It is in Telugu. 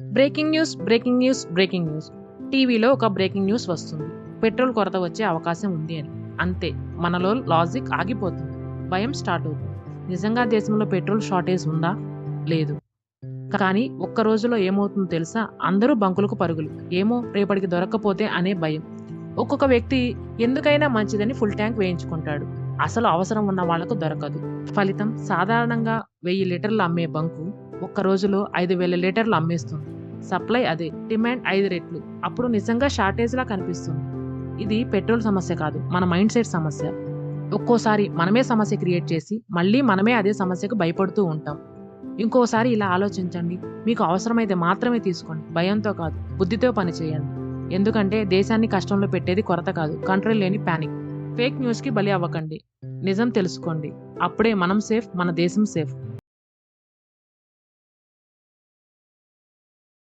Breaking news breaking news breaking news. టీవీలో ఒక బ్రేకింగ్ న్యూస్ వస్తుంది. పెట్రోల్ కొరత వచ్చే అవకాశం ఉంది అని. అంతే, మనలో లాజిక్ ఆగిపోతుంది. భయం స్టార్ట్ అవుతుంది. నిజంగా దేశంలో పెట్రోల్ షార్టేజ్ ఉందా? లేదు. కానీ ఒక్క రోజులో ఏమవుతుందో తెలుసా? అందరూ బంకులకు పరుగులు. ఏమో రేపటికి దొరక్కపోతే అనే భయం. ఒక్కొక్క వ్యక్తి ఎందుకైనా మంచిదని ఫుల్ ట్యాంక్ వేయించుకుంటాడు. అసలు అవసరం ఉన్న వాళ్లకు దొరకదు. ఫలితం సాధారణంగా 1000 లీటర్లు అమ్మే బంకు ఒక్క రోజులో 5000 లీటర్లు అమ్మేస్తుంది. సప్లై అదే, డిమాండ్ 5 రెట్లు. అప్పుడు నిజంగా షార్టేజ్ లా కనిపిస్తుంది. ఇది పెట్రోల్ సమస్య కాదు, మన మైండ్ సెట్ సమస్య. ఒక్కోసారి మనమే సమస్య క్రియేట్ చేసి మళ్ళీ మనమే అదే సమస్యకు భయపడుతూ ఉంటాం. ఇంకోసారి ఇలా ఆలోచించండి. మీకు అవసరమైతే మాత్రమే తీసుకోండి. భయంతో కాదు, బుద్ధితో పని చేయండి. ఎందుకంటే దేశాన్ని కష్టంలో పెట్టేది కొరత కాదు, కంట్రోల్ లేని ప్యానిక్. ఫేక్ న్యూస్ కి బలి అవ్వకండి. నిజం తెలుసుకోండి. అప్పుడే మనం సేఫ్, మన దేశం సేఫ్.